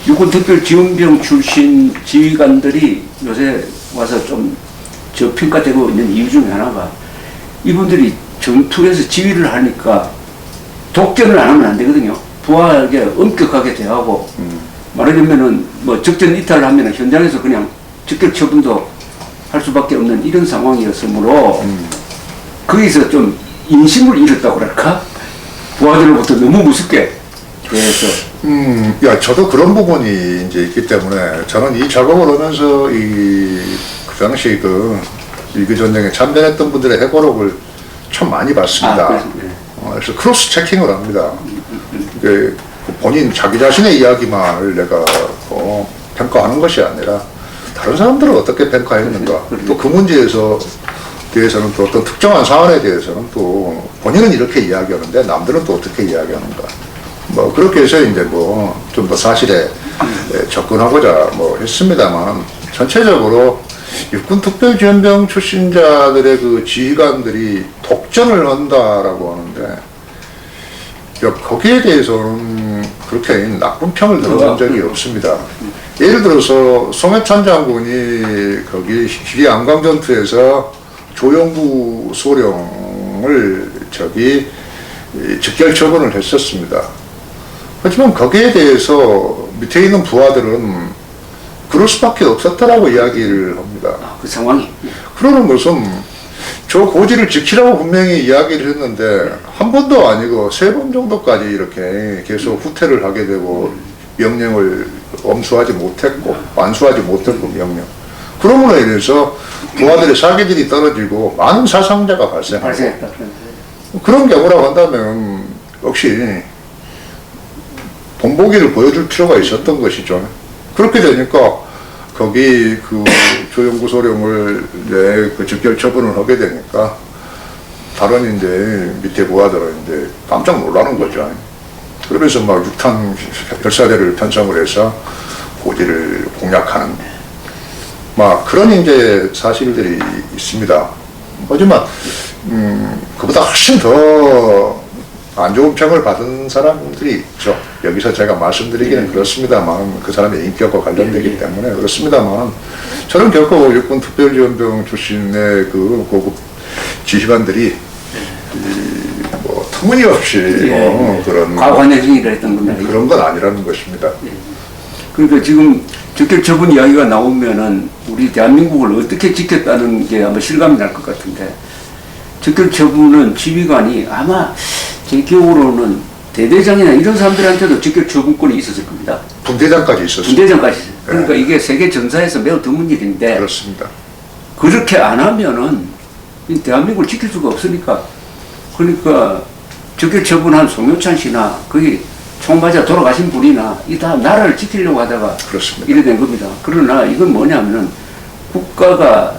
육군특별지원병 출신 지휘관들이 요새 와서 좀 저평가되고 있는 이유 중에 하나가 이분들이 전투에서 지휘를 하니까 독전을 안 하면 안 되거든요. 부하에게 엄격하게 대하고 말하자면은 뭐 적전 이탈을 하면 현장에서 그냥 즉결 처분도 할 수밖에 없는 이런 상황이었으므로 거기서 좀 인심을 잃었다고 그럴까? 부하들로부터 너무 무섭게 대해서. 야, 저도 그런 부분이 이제 있기 때문에 저는 이 작업을 하면서 그 당시 일기 전쟁에 참전했던 분들의 해고록을 참 많이 봤습니다. 그래서 크로스 체킹을 합니다. 본인 자기 자신의 이야기만을 내가 평가하는 것이 아니라 다른 사람들은 어떻게 평가했는가, 또 그 문제에서 대해서는 또 어떤 특정한 사안에 대해서는 또 본인은 이렇게 이야기하는데 남들은 또 어떻게 이야기하는가, 뭐 그렇게 해서 이제 뭐 좀 더 사실에 접근하고자 뭐 했습니다만, 전체적으로 육군특별지원병 출신자들의 그 지휘관들이 독전을 한다라고 하는데, 거기에 대해서는 그렇게 나쁜 평을 들어본 적이 없습니다. 예를 들어서 송해찬 장군이 거기 기리 안강전투에서 조영구 소령을 즉결 처분을 했었습니다. 하지만 거기에 대해서 밑에 있는 부하들은 그럴 수밖에 없었다라고 이야기를 합니다. 그 상황이. 그러는 것은 저 고지를 지키라고 분명히 이야기를 했는데 한 번도 아니고 3번 정도까지 이렇게 계속 후퇴를 하게 되고 명령을 엄수하지 못했고 완수하지 못했고 명령. 그러므로 인해서 부하들의 사기들이 떨어지고 많은 사상자가 발생했다. 그런 경우라고 한다면 역시 본보기를 보여줄 필요가 있었던 것이죠. 그렇게 되니까 거기 그 조영구 소령을 그 즉결 처분을 하게 되니까 다른 이제 밑에 부하들은 이제 깜짝 놀라는 거죠. 그러면서 막 6탄 별사대를 편성을 해서 고지를 공략하는 막 그런 이제 사실들이 있습니다. 하지만 그보다 훨씬 더 안 좋은 평을 받은 사람들이 있죠. 여기서 제가 말씀드리기는 그렇습니다만 그 사람의 인격과 관련되기 때문에 그렇습니다만, 저는 결코 육군 특별지원병 출신의 그 고급 지휘관들이 뭐 터무니없이 그런 과관행위를 했던 겁니다. 그런 건 아니라는 것입니다. 그러니까 지금 즉결 처분 이야기가 나오면은 우리 대한민국을 어떻게 지켰다는 게 아마 실감이 날 것 같은데, 즉결 처분은 지휘관이 아마 제 기억으로는 대대장이나 이런 사람들한테도 즉결 처분권이 있었을 겁니다. 분대장까지 있었습니다. 분대장까지. 그러니까 이게 세계 전사에서 매우 드문 일인데, 그렇습니다. 그렇게 안 하면은 대한민국을 지킬 수가 없으니까. 그러니까 즉결 처분한 송효찬 씨나 거기 총 맞아 돌아가신 분이나 이 다 나라를 지키려고 하다가 그렇습니다. 이래 된 겁니다. 그러나 이건 뭐냐면은 국가가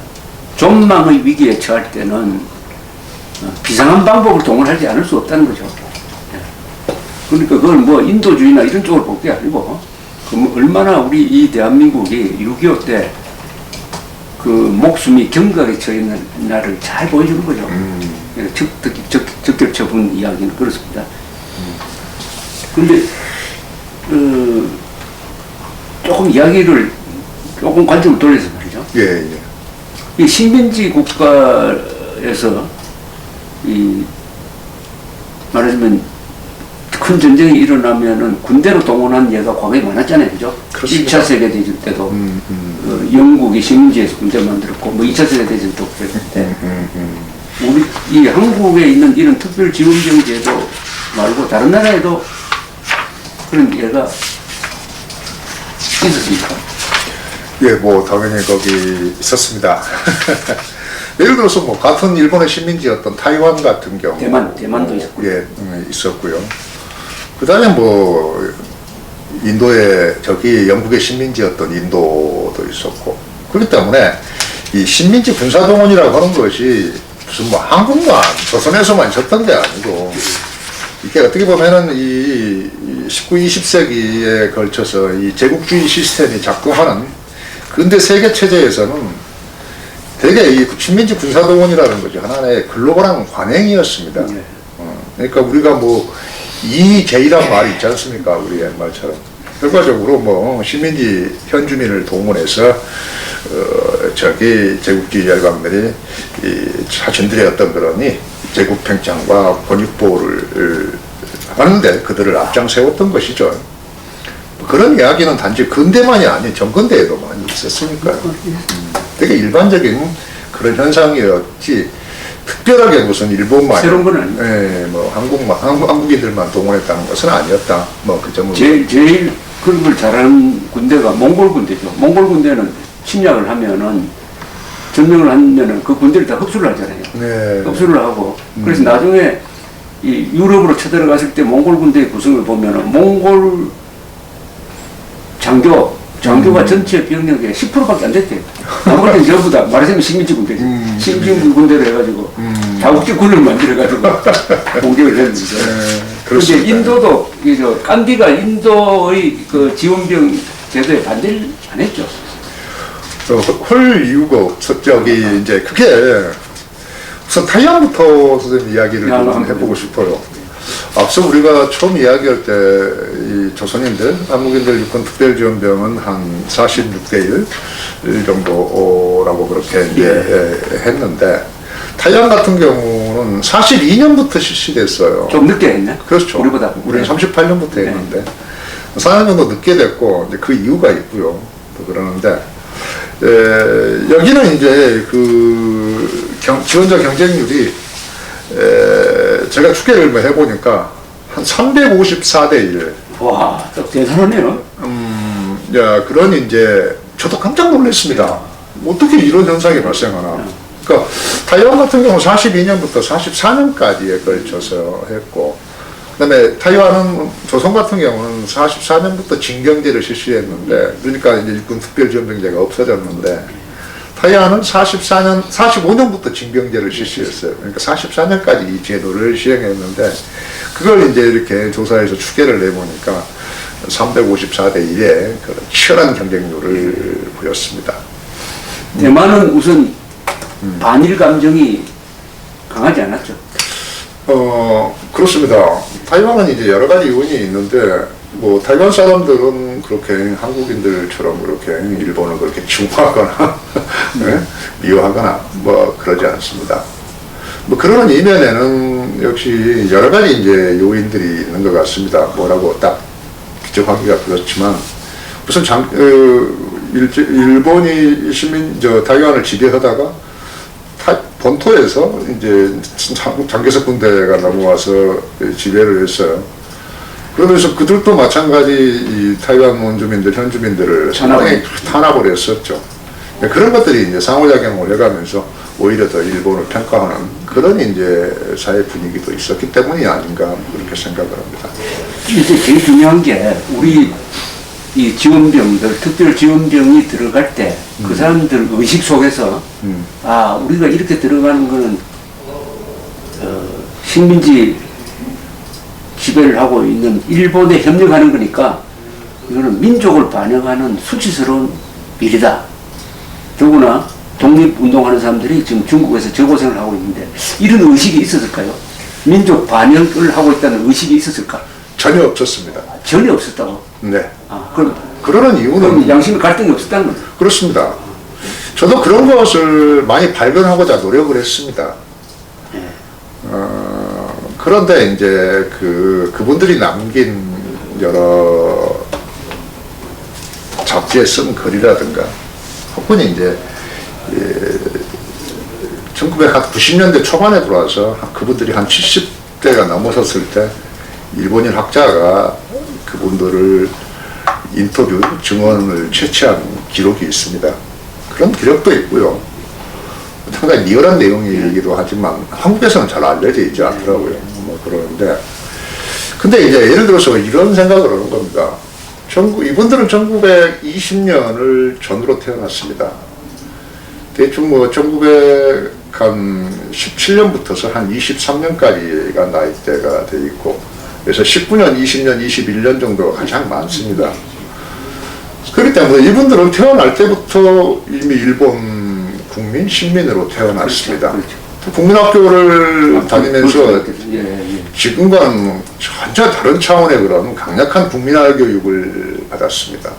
존망의 위기에 처할 때는 비상한 방법을 동원하지 않을 수 없다는 거죠. 그러니까 그걸 뭐 인도주의나 이런 쪽으로 볼 게 아니고, 얼마나 우리 이 대한민국이 6.25 때 그 목숨이 경각에 처있는 날을 잘 보여주는 거죠. 즉결 처분 이야기는 그렇습니다. 근데 조금 이야기를 조금 관점을 돌려서 말이죠. 예. 이 식민지 국가에서 말하자면 큰 전쟁이 일어나면은 군대로 동원한 예가 과거에 많았잖아요, 그죠? 그렇습니다. 1차 세계대전 때도 영국이 식민지에서 군대 만들었고, 뭐 2차 세계대전도 그랬는데, 우리 이 한국에 있는 이런 특별지원병 제도 말고 다른 나라에도 그런 예가 있었습니까? 예, 뭐 당연히 거기 있었습니다. 예를 들어서 뭐 같은 일본의 식민지였던 타이완 같은 경우, 대만도 있었고요. 예, 있었고요. 그다음에 뭐 인도의 영국의 식민지였던 인도도 있었고, 그렇기 때문에 이 식민지 군사동원이라고 하는 것이 무슨 뭐 한국만 조선에서만 있었던 게 아니고, 이게 어떻게 보면은 이 19, 20세기에 걸쳐서 이 제국주의 시스템이 작동하는 근대 세계 체제에서는 되게 이 식민지 군사동원이라는 것이 하나의 글로벌한 관행이었습니다. 그러니까 우리가 뭐 이제이란 말이 있지 않습니까? 우리 옛말처럼. 결과적으로 뭐 식민지 현주민을 동원해서 저기 제국주의 열강들이 자신들의 어떤 그러니 제국 팽창과 권익보호를 하는데 그들을 앞장 세웠던 것이죠. 그런 이야기는 단지 근대만이 아닌 전근대에도 많이 있었으니까요. 되게 일반적인 그런 현상이었지 특별하게 무슨 일본만 새로운 건 아니에요. 예, 뭐 한국인들만 동원했다는 것은 아니었다. 뭐 그 점은 제일 그런 걸 잘하는 군대가 몽골 군대죠. 몽골 군대는 침략을 하면은 점령을 하면은 그 군대를 다 흡수를 하잖아요. 네. 흡수를 하고 그래서 나중에 이 유럽으로 쳐들어갔을 때 몽골 군대의 구성을 보면은 몽골 장교가 전체 병력의 10%밖에 안 됐대요. 나머지는 전부 다 말하자면 식민지 군대죠. 식민지 군대로 해가지고 자국지 군을 만들어가지고 공격을 했는데. 그런데 인도도 깐디가 인도의 그 지원병 제도에 반대를 안 했죠. 할 이유가 없었죠. 이제 그게 우선 타이완부터 선생님 이야기를 좀 해보고 싶어요. 앞서 우리가 처음 이야기할 때 이 조선인들, 한국인들 육군 특별지원병은 한 46대 1 정도라고 그렇게 이제 했는데 타이완 같은 경우는 42년부터 실시됐어요. 좀 늦게 했네. 그렇죠. 우리보다. 우리는 38년부터 했는데 4년 정도 늦게 됐고 이제 그 이유가 있고요. 또 그러는데 여기는 이제 그 지원자 경쟁률이 제가 추계를 해보니까 한 354대 1. 와, 또 대단하네요. 야, 그런 이제 저도 깜짝 놀랐습니다. 어떻게 이런 현상이 발생하나. 그러니까 타이완 같은 경우는 42년부터 44년까지에 걸쳐서 했고, 그다음에 타이완은 조선 같은 경우는 44년부터 징병제를 실시했는데, 그러니까 이제 육군 특별지원병제가 없어졌는데, 타이완은 45년부터 징병제를 실시했어요. 그러니까 44년까지 이 제도를 시행했는데, 그걸 이제 이렇게 조사해서 추계를 내보니까 354대 1의 그런 치열한 경쟁률을 보였습니다. 대만은 우선 반일 감정이 강하지 않았죠. 그렇습니다. 타이완은 이제 여러 가지 요인이 있는데, 뭐, 타이완 사람들은 그렇게 한국인들처럼 그렇게 일본을 그렇게 증오하거나, 네? 미워하거나, 뭐, 그러지 않습니다. 뭐, 그러는 이면에는 역시 여러 가지 이제 요인들이 있는 것 같습니다. 뭐라고 딱 지적하기가 그렇지만, 우선 일본이 타이완을 지배하다가 본토에서 이제 장개석 군대가 넘어와서 지배를 했어요. 그러면서 그들도 마찬가지 이 타이완 원주민들, 현주민들을 상당히 탄압을 했었죠. 그런 것들이 이제 상호작용을 해가면서 오히려 더 일본을 평가하는 그런 이제 사회 분위기도 있었기 때문이 아닌가 그렇게 생각을 합니다. 이제 제일 중요한 게 우리 이 지원병들, 특별 지원병이 들어갈 때 그 사람들 의식 속에서 아, 우리가 이렇게 들어가는 거는 식민지 지배를 하고 있는 일본에 협력하는 거니까 이거는 민족을 반영하는 수치스러운 일이다. 더구나 독립운동하는 사람들이 지금 중국에서 저고생을 하고 있는데 이런 의식이 있었을까요? 민족 반영을 하고 있다는 의식이 있었을까? 전혀 없었습니다. 전혀 없었다고? 네. 아, 그럼 그러는 이유는 양심의 갈등이 없었다는 거죠? 그렇습니다. 저도 그런 것을 많이 발견하고자 노력을 했습니다. 그런데 이제 그분들이 남긴 여러 잡지에 쓴 글이라든가 혹은 이제 1990년대 초반에 들어와서 그분들이 한 70대가 넘어섰을 때 일본인 학자가 그분들을 인터뷰 증언을 채취한 기록이 있습니다. 그런 기록도 있고요. 상당히 리얼한 내용이기도 하지만 한국에서는 잘 알려져 있지 않더라고요. 뭐 그러는데 근데 이제 예를 들어서 이런 생각을 하는 겁니다. 이분들은 1920년을 전으로 태어났습니다. 대충 뭐 1917년부터서 한 23년까지가 나이대가 돼 있고 그래서 19년, 20년, 21년 정도가 가장 많습니다. 그렇기 때문에 이분들은 태어날 때부터 이미 일본 국민, 식민으로 태어났습니다. 그렇죠. 국민학교를 다니면서 지금과는 전혀 다른 차원의 그런 강력한 국민화 교육을 받았습니다.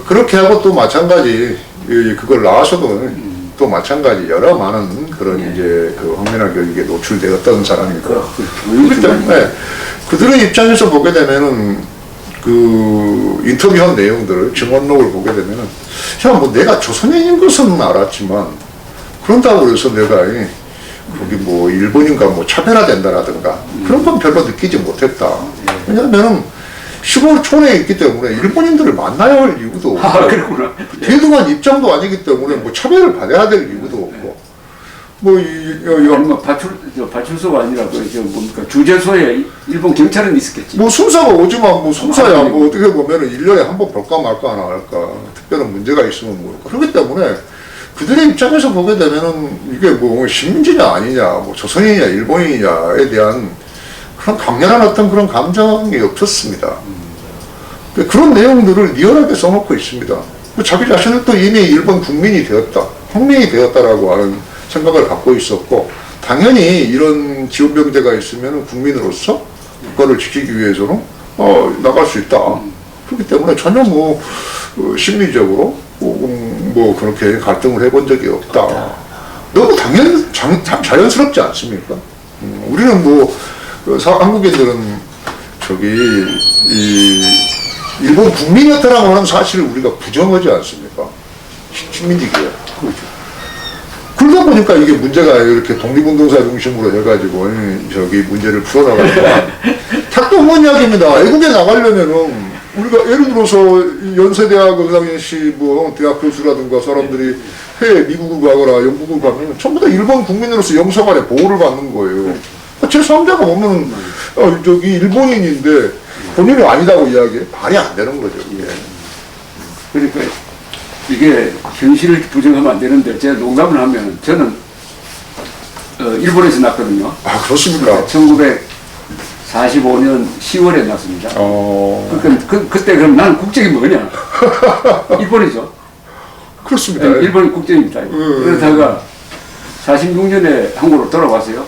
그렇게 하고 또 마찬가지 그걸 나와서도 또 마찬가지 여러 많은 그런 이제 그 황민화 교육에 노출되었던 사람이고 그렇기 때문에 그들의 입장에서 보게 되면은 그 인터뷰한 내용들을 증언록을 보게 되면은 야 뭐 내가 조선인인 것은 알았지만 그런다고 해서 내가 거기 뭐 일본인과 뭐 차별화된다라든가 그런 건 별로 느끼지 못했다. 왜냐하면은 시골 촌에 있기 때문에 일본인들을 만나야 할 이유도 없고 그렇구나. 대등한 입장도 아니기 때문에 뭐 차별을 받아야 될 이유도 없고 뭐 파출소가 아니라 저 뭡니까 주재소에 일본 경찰은 있었겠지. 뭐 순사가 오지만 뭐 순사야 뭐 어떻게 보면은 1년에 한 번 볼까 말까 하나 할까 특별한 문제가 있으면 뭐 그렇기 때문에 그들의 입장에서 보게 되면은 이게 뭐 식민지냐 아니냐 뭐 조선인이냐 일본인이냐에 대한 그런 강렬한 어떤 그런 감정이 없었습니다. 그런 내용들을 리얼하게 써놓고 있습니다. 자기 자신은 또 이미 일본 국민이 되었다, 국민이 되었다라고 하는 생각을 갖고 있었고, 당연히 이런 지원병제가 있으면 국민으로서 국가를 지키기 위해서는 나갈 수 있다. 그렇기 때문에 전혀 뭐 심리적으로 뭐 그렇게 갈등을 해본 적이 없다. 너무 자연스럽지 않습니까? 우리는 뭐 한국인들은 일본 국민이었다라고 하는 사실을 우리가 부정하지 않습니까? 식민지기에. 그러다 보니까 이게 문제가 이렇게 독립운동사 중심으로 해가지고 문제를 풀어나가니까 탁동문 이야기입니다. 외국에 나가려면은 우리가 예를 들어서 연세대학 그 당시 뭐 대학 교수라든가 사람들이 해외 미국을 가거나 영국을 가면 전부 다 일본 국민으로서 영사관의 보호를 받는 거예요. 제3자가 보면은 일본인인데 본인이 아니다고 이야기해 말이 안 되는 거죠. 이게. 그러니까 이게 현실을 부정하면 안 되는데 제가 농담을 하면 저는 일본에서 났거든요. 아 그렇습니까? 1945년 10월에 났습니다. 그때 그럼 나는 국적이 뭐냐? 일본이죠. 그렇습니다. 네, 일본 국적입니다. 그러다가 46년에 한국으로 돌아왔어요.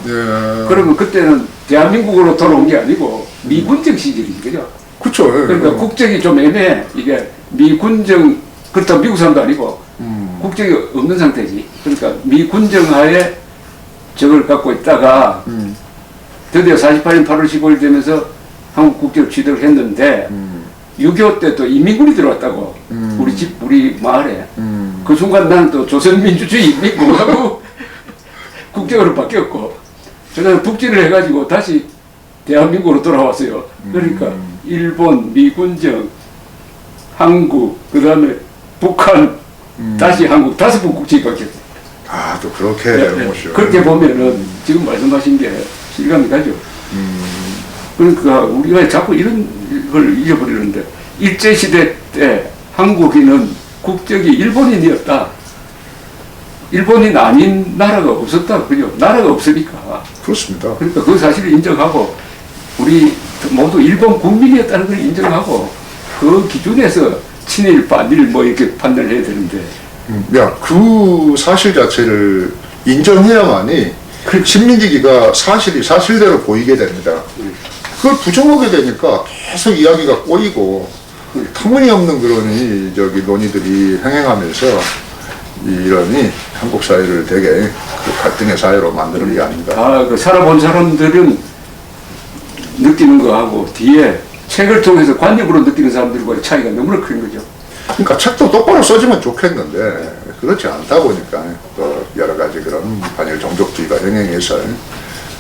그러면 그때는 대한민국으로 돌아온 게 아니고 미군정 시절이지, 그죠? 그렇죠. 그러니까 국적이 좀 애매해. 이게 미군정, 그렇다고 미국 사람도 아니고 국적이 없는 상태지. 그러니까 미군정 하에 저걸 갖고 있다가 드디어 48년 8월 15일 되면서 한국 국적을 취득을 했는데 6.25 때 또 이민군이 들어왔다고 우리 마을에 그 순간 나는 또 조선민주주의 인민공화국 국적으로 바뀌었고 저는 복지를 해가지고 다시 대한민국으로 돌아왔어요. 그러니까 일본, 미군정, 한국, 그 다음에 북한, 다시 한국 5번 국적이 바뀌었어요. 아, 또 그렇게 모시죠. 그렇게 보면은 지금 말씀하신 게 실감이 가죠. 그러니까 우리가 자꾸 이런 걸 잊어버리는데 일제시대 때 한국인은 국적이 일본인이었다. 일본인 아닌 나라가 없었다. 그죠? 나라가 없으니까. 그렇습니다. 그러니까 그 사실을 인정하고 우리 모두 일본 국민이었다는 걸 인정하고 그 기준에서 친일, 반일 뭐 이렇게 판단을 해야 되는데. 그 사실 자체를 인정해야만이 식민지기가 사실대로 보이게 됩니다. 그걸 부정하게 되니까 계속 이야기가 꼬이고 터무니없는 그런 논의들이 행행하면서 이러니 한국 사회를 되게 그 갈등의 사회로 만드는 게 아닌가. 그 살아본 사람들은 느끼는 거하고 뒤에 책을 통해서 관념으로 느끼는 사람들과의 차이가 너무나 큰 거죠. 그러니까 책도 똑바로 써주면 좋겠는데 그렇지 않다 보니까 또 여러 가지 그런 반일 종족주의가 행행해서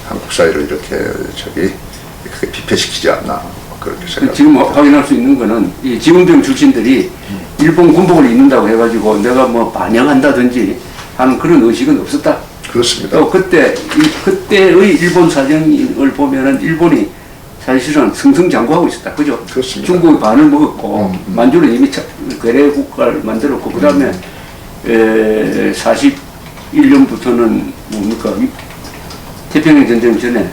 한국 사회를 이렇게 크게 피폐시키지 않나 그렇게 생각합니다. 지금 확인할 수 있는 거는 이 지원병 출신들이 일본 군복을 입는다고 해가지고 내가 뭐 반영한다든지 하는 그런 의식은 없었다. 그렇습니다. 또 그때의 일본 사정을 보면은 일본이 사실은 승승장구하고 있었다. 그죠? 그렇습니다. 중국이 반을 먹었고 만주는 이미 괴뢰 국가를 만들었고 그 다음에 41년부터는 뭡니까? 태평양 전쟁 전에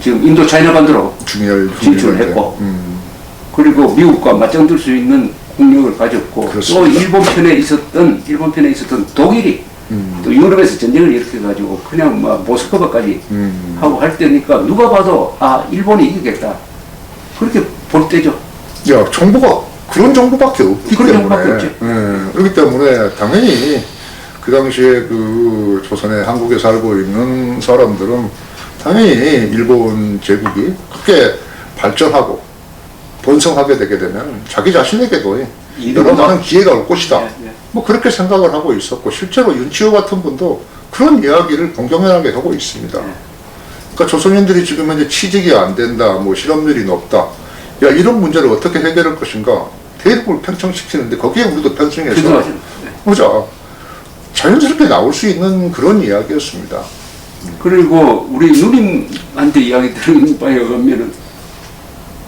지금 인도 차이나 반도로 진출을 했고 그리고 미국과 맞짱들 수 있는 국력을 가졌고 그렇습니다. 또 일본 편에 있었던 독일이 또 유럽에서 전쟁을 일으켜가지고 그냥 막 모스크바까지 하고 할 때니까 누가 봐도 아 일본이 이기겠다 그렇게 볼 때죠. 야, 정보가 그런 정보밖에 없기 그런 때문에. 정보밖에 없지. 그렇기 때문에 당연히 그 당시에 그 조선에 한국에 살고 있는 사람들은 당연히 일본 제국이 크게 발전하고 번성하게 되게 되면 자기 자신에게도 여러 많은 기회가 올 것이다. 뭐 그렇게 생각을 하고 있었고 실제로 윤치호 같은 분도 그런 이야기를 공경연하게 하고 있습니다. 그러니까 조선인들이 지금 현재 취직이 안 된다, 뭐 실업률이 높다. 야, 이런 문제를 어떻게 해결할 것인가? 대륙을 팽창시키는데 거기에 우리도 편승해서 보자. 자연스럽게 나올 수 있는 그런 이야기였습니다. 그리고 우리 누님한테 이야기 들은 바에 의하면은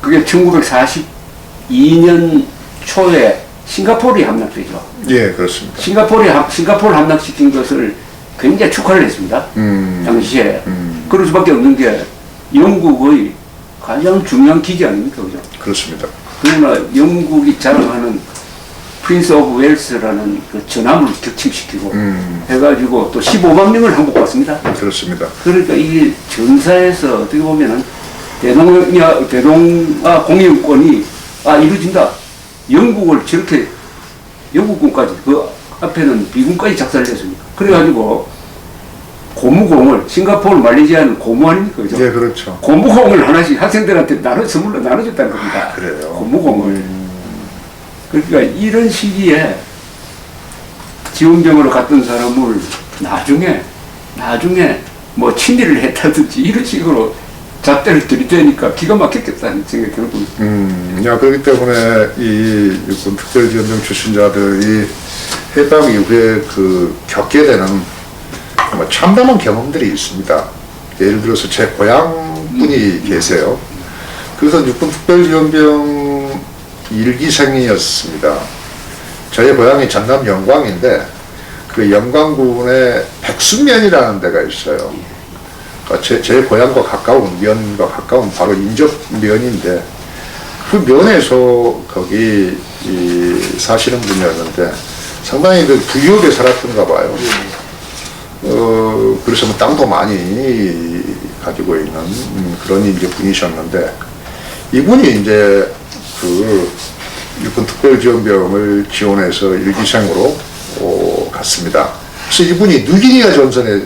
그게 1942년 초에 싱가포르에 함락되죠. 예, 그렇습니다. 싱가포르 함락시킨 것을 굉장히 축하를 했습니다. 당시에. 그럴 수밖에 없는 게 영국의 가장 중요한 기지 아닙니까? 그죠? 그렇습니다. 그러나 영국이 자랑하는 프린스 오브 웨일스라는 그 전함을 격침시키고 해가지고 또 15만 명을 항복 왔습니다. 그렇습니다. 그러니까 이게 전사에서 어떻게 보면은 대동아 공영권이 이루어진다. 영국을 저렇게 영국군까지 그 앞에는 미군까지 작살을 냈습니까? 그래가지고 고무공을 싱가포르 말레이시아는 고무 아닙니까? 그죠? 예, 그렇죠. 고무공을 하나씩 학생들한테 선물로 나눠줬다는 겁니다. 그래요. 고무공을. 그러니까 이런 시기에 지원병으로 갔던 사람을 나중에 뭐 친일을 했다든지 이런 식으로 잣대를 들이대니까 기가 막혔겠다는 생각이 들고 있습니다. 야, 그렇기 때문에 이 육군 특별지원병 출신자들이 해방 이후에 그 겪게 되는 뭐 참담한 경험들이 있습니다. 예를 들어서 제 고향 분이 계세요. 그래서 육군 특별지원병 일기생이었습니다. 저희 고향이 전남 영광인데 그 영광군에 백순면이라는 데가 있어요. 그러니까 제 고향과 가까운 면과 가까운 바로 인접면인데 그 면에서 거기 사시는 분이었는데 상당히 그 부유하게 살았던가 봐요. 그래서 뭐 땅도 많이 가지고 있는 그런 이제 분이셨는데 이분이 이제 그 육군 특별지원병을 지원해서 일기생으로 갔습니다. 그래서 이분이 누기니아 전선에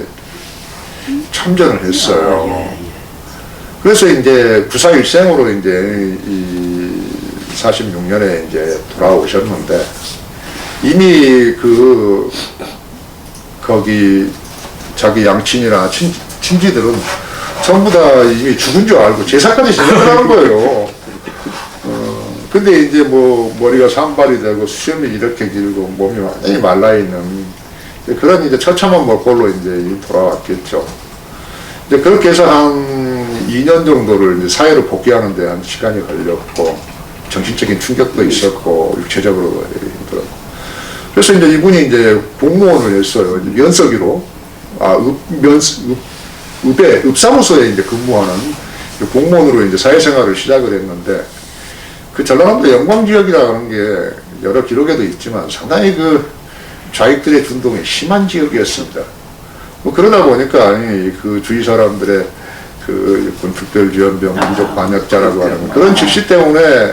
참전을 했어요. 그래서 이제 부사일생으로 이제 46년에 이제 돌아오셨는데 이미 거기 자기 양친이나 친지들은 전부 다 이미 죽은 줄 알고 제사까지 지내라는 거예요. 근데 이제 뭐 머리가 산발이 되고 수염이 이렇게 길고 몸이 완전히 말라있는 그런 이제 처참한 mol골로 이제 돌아왔겠죠. 이제 그렇게 해서 한 2년 정도를 이제 사회로 복귀하는 데 한 시간이 걸렸고 정신적인 충격도 있었고 육체적으로 힘들었고 그래서 이제 이분이 이제 공무원을 했어요. 이제 면석이로 읍사무소에 이제 근무하는 공무원으로 이제 사회생활을 시작을 했는데 그 전라남도 영광 지역이라는 게 여러 기록에도 있지만 상당히 그 좌익들의 준동이 심한 지역이었습니다. 뭐 그러다 보니까 그 주위 사람들의 그 육군 특별지원병 민족 반역자라고 하는 그런 직시 때문에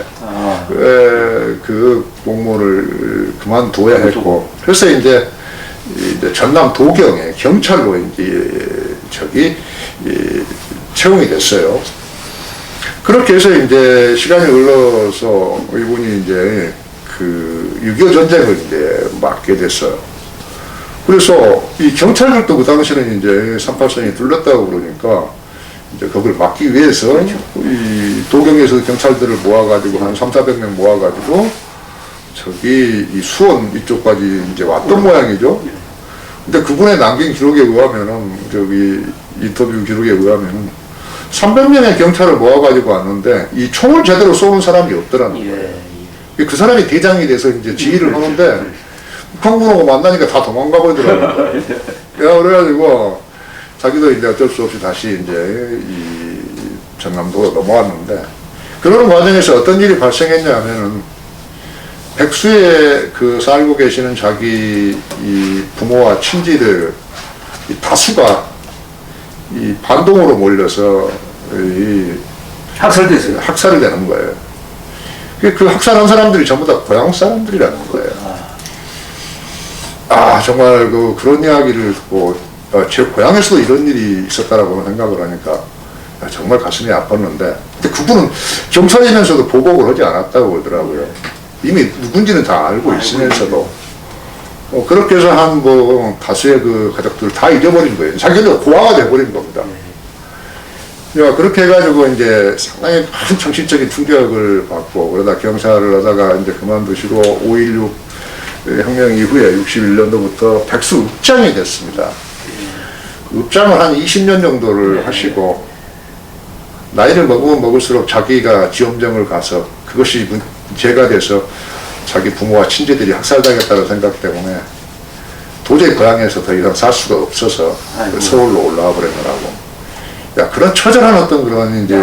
그 공무원을 그만둬야 했고 그래서 이제 전남 도경에 경찰로 이제 채용이 됐어요. 그렇게 해서 이제 시간이 흘러서 이분이 이제 그 6.25 전쟁을 이제 맡게 됐어요. 그래서 이 경찰들도 그 당시에는 이제 38선이 뚫렸다고 그러니까 이제 그걸 막기 위해서 그렇죠. 이 도경에서 경찰들을 모아가지고 한 300~400명 모아가지고 이 수원 이쪽까지 이제 왔던 모양이죠. 근데 그분의 남긴 기록에 의하면은 인터뷰 기록에 의하면은 300명의 경찰을 모아가지고 왔는데 이 총을 제대로 쏘는 사람이 없더라는 거예요. 그 사람이 대장이 돼서 이제 지휘를 하는데 북한군하고 만나니까 다 도망가 버리더라고요. 그래가지고 자기도 이제 어쩔 수 없이 다시 이제 이 전남도로 넘어왔는데 그러는 과정에서 어떤 일이 발생했냐면은 백수에 그 살고 계시는 자기 이 부모와 친지들 이 다수가 이 반동으로 몰려서 이 학살됐어요. 학살이 되는 거예요. 그 학살한 사람들이 전부 다 고향 사람들이라는 거예요. 아, 정말 그런 이야기를 듣고 제 고향에서도 이런 일이 있었다라고 생각을 하니까 정말 가슴이 아팠는데, 근데 그분은 경찰이면서도 보복을 하지 않았다고 그러더라고요. 이미 누군지는 다 알고 있으면서도 그렇게 해서 한 다수의 그 가족들을 다 잊어버린 거예요. 자기들 고아가 돼버린 겁니다. 그렇게 해가지고 이제 상당히 큰 정신적인 충격을 받고, 그러다 경찰을 하다가 이제 그만두시고 5.16 혁명 이후에 61년도부터 백수 읍장이 됐습니다. 읍장을 한 20년 정도를 하시고, 나이를 먹으면 먹을수록 자기가 지엄정을 가서 그것이 문제가 돼서 자기 부모와 친지들이 학살당했다는 생각 때문에 도저히 고향에서 더 이상 살 수가 없어서 서울로 올라와 버리더라고. 야, 그런 처절한 어떤 그런 이제.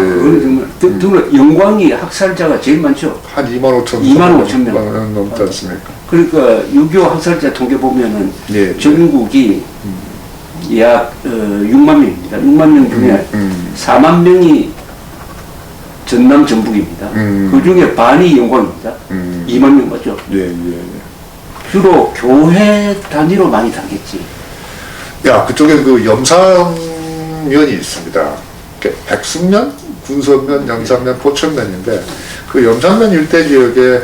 정말 영광이 학살자가 제일 많죠. 한 25,000 명 넘지 않습니까? 그러니까 6.25 학살자 통계 보면은 예, 전국이 약 6만 명입니다. 6만 명 중에 4만 명이 전남 전북입니다. 그 중에 반이 영광입니다. 2만 명 맞죠? 예. 주로 교회 단위로 많이 당했지. 야, 그쪽에 그 염산면이 있습니다. 백승면, 군선면, 염산면, 포천면인데 그 염산면 일대 지역에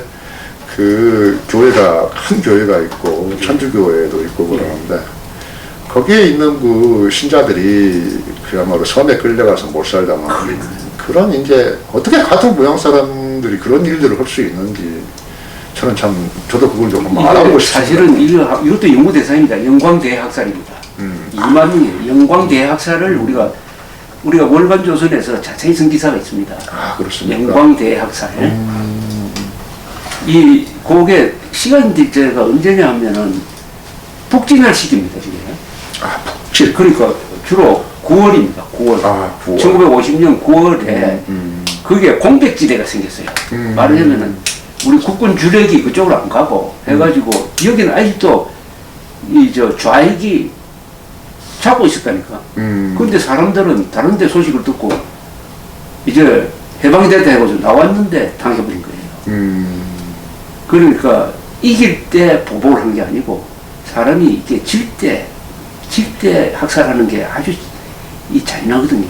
그 교회가 큰 교회가 있고 천주교회도 있고 그러는데 거기에 있는 그 신자들이 그야말로 섬에 끌려가서 못 살다만 그런 이제 어떻게 같은 모양 사람들이 그런 일들을 할 수 있는지 저는 참 저도 그걸 좀 알아보고 싶습니다. 사실은 이것도 연구 대상입니다. 영광대해 학살입니다. 2만 명이 영광대해 학살을 우리가 월간조선에서 자세히 쓴 기사가 있습니다. 아, 그렇습니까? 영광대해 학살. 그게 시간이 제가 언제냐 하면은 북진할 시기입니다, 지금. 아, 북진. 그러니까 주로 9월입니다. 9월. 9월. 1950년 9월에 그게 공백지대가 생겼어요. 말하자면은 우리 국군 주력이 그쪽으로 안 가고 해가지고 여기는 아직도 좌익이 잡고 있었다니까. 근데 사람들은 다른 데 소식을 듣고 이제 해방이 됐다 해가지고 나왔는데 당해버린 거예요. 그러니까 이길 때 보복을 한 게 아니고 사람이 이게 질 때 학살하는 게 아주 잔인하거든요.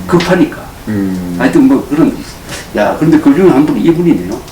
급하니까. 하여튼 그런데 그 중에 한 분이 이분이네요.